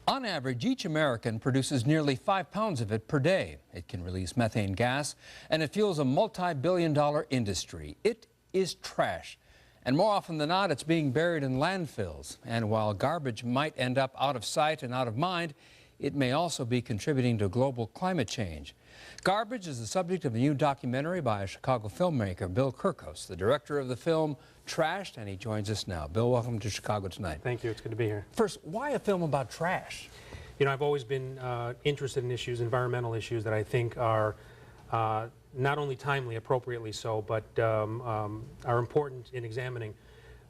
On average, each American produces nearly 5 pounds of it per day. It can release methane gas, and it fuels a multi-billion-dollar industry. It is trash. And more often than not, it's being buried in landfills. And while garbage might end up out of sight and out of mind, it may also be contributing to global climate change. Garbage is the subject of a new documentary by a Chicago filmmaker, Bill Kirkos, the director of the film Trashed, and he joins us now. Bill, welcome to Chicago Tonight. Thank you. It's good to be here. First, why a film about trash? You know, I've always been interested in issues, environmental issues that I think are not only timely, appropriately so, but are important in examining.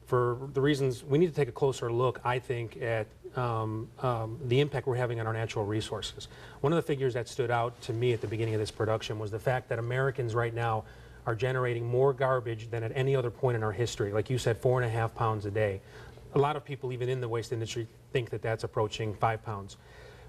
For the reasons, we need to take a closer look, I think, at the impact we're having on our natural resources. One of the figures that stood out to me at the beginning of this production was the fact that Americans right now are generating more garbage than at any other point in our history. Like you said, 4.5 pounds a day. A lot of people, even in the waste industry, think that that's approaching 5 pounds.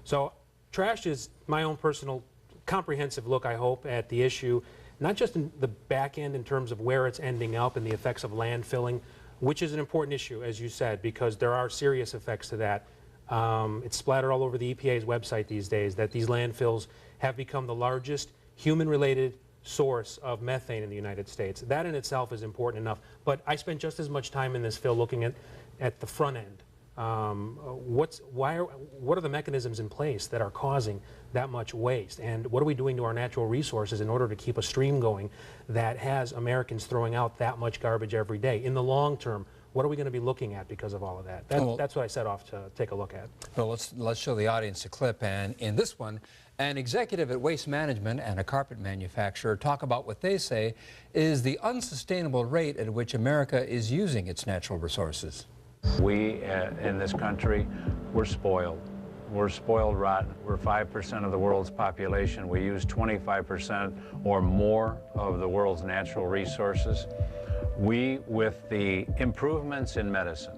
So trash is my own personal comprehensive look, I hope, at the issue, not just in the back end in terms of where it's ending up and the effects of landfilling, which is an important issue, as you said, because there are serious effects to that. It's splattered all over the EPA's website these days that these landfills have become the largest human-related source of methane in the United States. That in itself is important enough, but I spent just as much time in this film looking at the front end. What are the mechanisms in place that are causing that much waste, and what are we doing to our natural resources in order to keep a stream going that has Americans throwing out that much garbage every day? In the long term, what are we going to be looking at because of all of that? That's what I set off to take a look at. Well, let's show the audience a clip, and in this one, an executive at Waste Management and a carpet manufacturer talk about what they say is the unsustainable rate at which America is using its natural resources. We in this country, we're spoiled. We're spoiled rotten. We're 5% of the world's population. We use 25% or more of the world's natural resources. We, with the improvements in medicine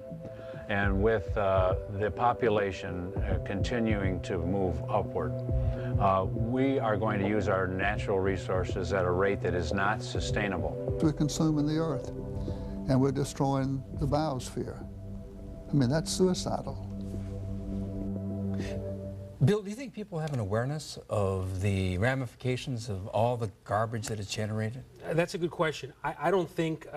and with the population continuing to move upward, we are going to use our natural resources at a rate that is not sustainable. We're consuming the earth, and we're destroying the biosphere. I mean, that's suicidal. Bill, do you think people have an awareness of the ramifications of all the garbage that is generated? That's a good question. I don't think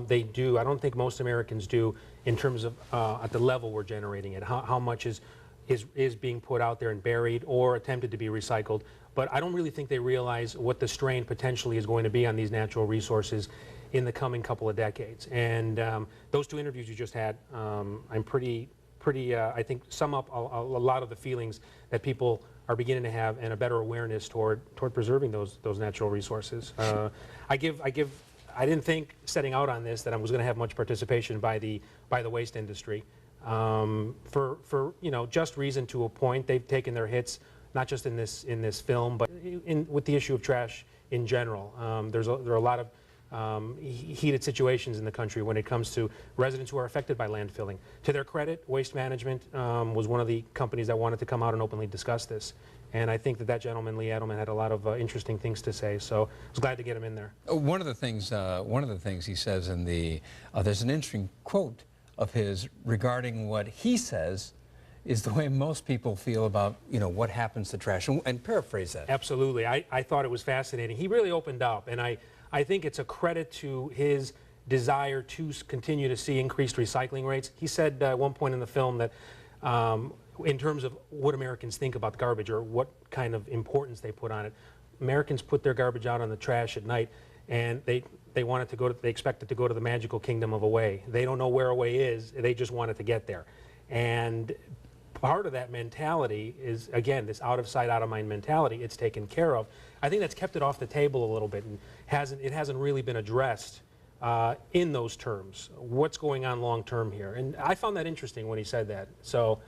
they do. I don't think most Americans do in terms of at the level we're generating it, how much is being put out there and buried or attempted to be recycled. But I don't really think they realize what the strain potentially is going to be on these natural resources in the coming couple of decades. And those two interviews you just had, I'm pretty, I think, sum up a lot of the feelings that people are beginning to have and a better awareness toward preserving those natural resources. I didn't think setting out on this that I was going to have much participation by the waste industry. For you know, just reason to a point. They've taken their hits, not just in this film, but with the issue of trash in general. There are a lot of heated situations in the country when it comes to residents who are affected by landfilling. To their credit, Waste Management was one of the companies that wanted to come out and openly discuss this. And I think that gentleman, Lee Edelman, had a lot of interesting things to say, so I was glad to get him in there. One of the things he says in the, there's an interesting quote of his regarding what he says is the way most people feel about, you know, what happens to trash, and paraphrase that. Absolutely. I thought it was fascinating. He really opened up, and I think it's a credit to his desire to continue to see increased recycling rates. He said at one point in the film that in terms of what Americans think about garbage or what kind of importance they put on it, Americans put their garbage out on the trash at night, and they want it to go to, they expect it to go to the magical kingdom of away. They don't know where away is, they just want it to get there. And part of that mentality is, again, this out of sight, out of mind mentality. It's taken care of. I think that's kept it off the table a little bit, and it hasn't really been addressed in those terms. What's going on long term here? And I found that interesting when he said that. So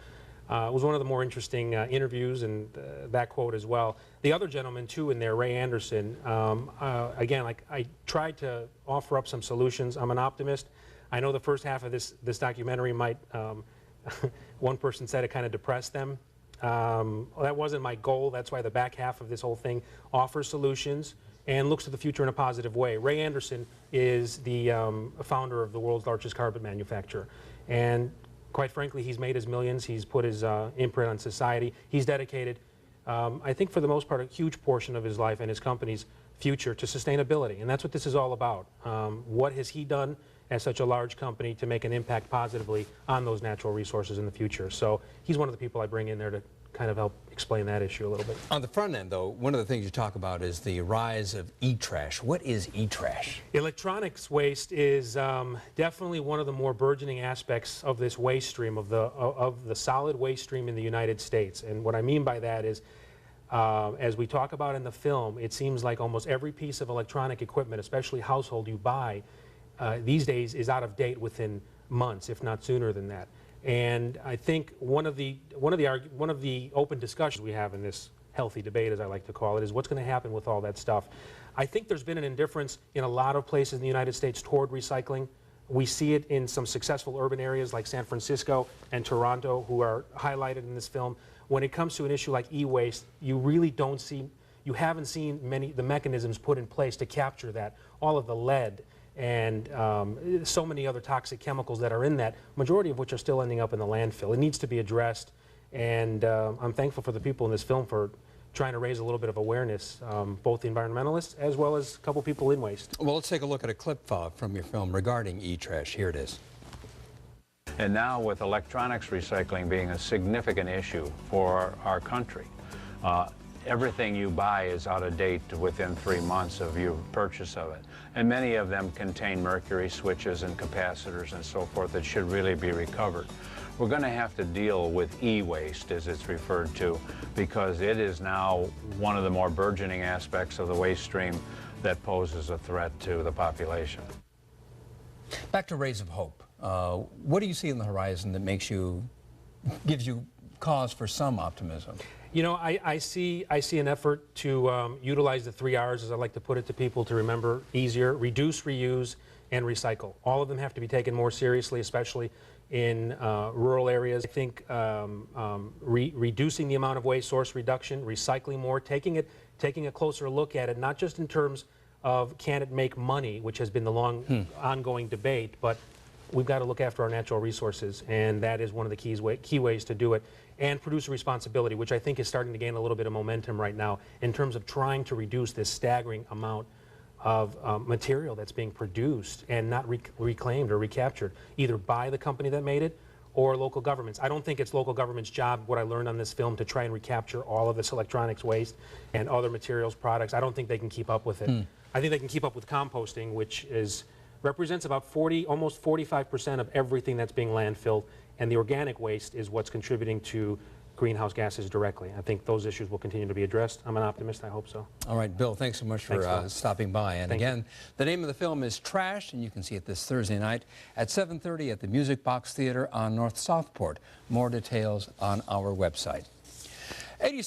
it was one of the more interesting interviews, and that quote as well. The other gentleman too in there, Ray Anderson, again, like, I tried to offer up some solutions. I'm an optimist. I know the first half of this documentary might, one person said it kind of depressed them. Well, that wasn't my goal. That's why the back half of this whole thing offers solutions and looks to the future in a positive way. Ray Anderson is the founder of the world's largest carpet manufacturer. And Quite frankly, he's made his millions. He's put his imprint on society. He's dedicated, I think for the most part, a huge portion of his life and his company's future to sustainability. And that's what this is all about. What has he done as such a large company to make an impact positively on those natural resources in the future? So he's one of the people I bring in there to kind of help explain that issue a little bit. On the front end, though, one of the things you talk about is the rise of e-trash. What is e-trash? Electronics waste is definitely one of the more burgeoning aspects of this waste stream, of the solid waste stream in the United States. And what I mean by that is, as we talk about in the film, it seems like almost every piece of electronic equipment, especially household, you buy these days is out of date within months, if not sooner than that. And I think one of the open discussions we have in this healthy debate, as I like to call it, is what's going to happen with all that stuff. I think there's been an indifference in a lot of places in the United States toward recycling. We see it in some successful urban areas like San Francisco and Toronto, who are highlighted in this film. When it comes to an issue like e-waste, you really don't see, you haven't seen the mechanisms put in place to capture that, all of the lead and so many other toxic chemicals that are in that, majority of which are still ending up in the landfill. It needs to be addressed, and I'm thankful for the people in this film for trying to raise a little bit of awareness, both the environmentalists as well as a couple people in waste. Well, let's take a look at a clip from your film regarding e-trash. Here it is. And now with electronics recycling being a significant issue for our country, everything you buy is out of date within 3 months of your purchase of it. And many of them contain mercury switches and capacitors and so forth that should really be recovered. We're going to have to deal with e-waste, as it's referred to, because it is now one of the more burgeoning aspects of the waste stream that poses a threat to the population. Back to Rays of Hope. What do you see in the horizon that gives you cause for some optimism? You know, I see an effort to utilize the 3 R's, as I like to put it to people to remember easier: reduce, reuse, and recycle. All of them have to be taken more seriously, especially in rural areas. I think reducing the amount of waste, source reduction, recycling more, taking a closer look at it, not just in terms of can it make money, which has been the long ongoing debate, but we've got to look after our natural resources, and that is one of the key ways to do it. And producer responsibility, which I think is starting to gain a little bit of momentum right now in terms of trying to reduce this staggering amount of material that's being produced and not reclaimed or recaptured, either by the company that made it or local governments. I don't think it's local government's job, what I learned on this film, to try and recapture all of this electronics waste and other materials, products. I don't think they can keep up with it. I think they can keep up with composting, which represents about almost 45% of everything that's being landfilled, and the organic waste is what's contributing to greenhouse gases directly. I think those issues will continue to be addressed. I'm an optimist. I hope so. All right, Bill, thanks so much for stopping by. And again, the name of the film is Trash, and you can see it this Thursday night at 7:30 at the Music Box Theater on North Southport. More details on our website.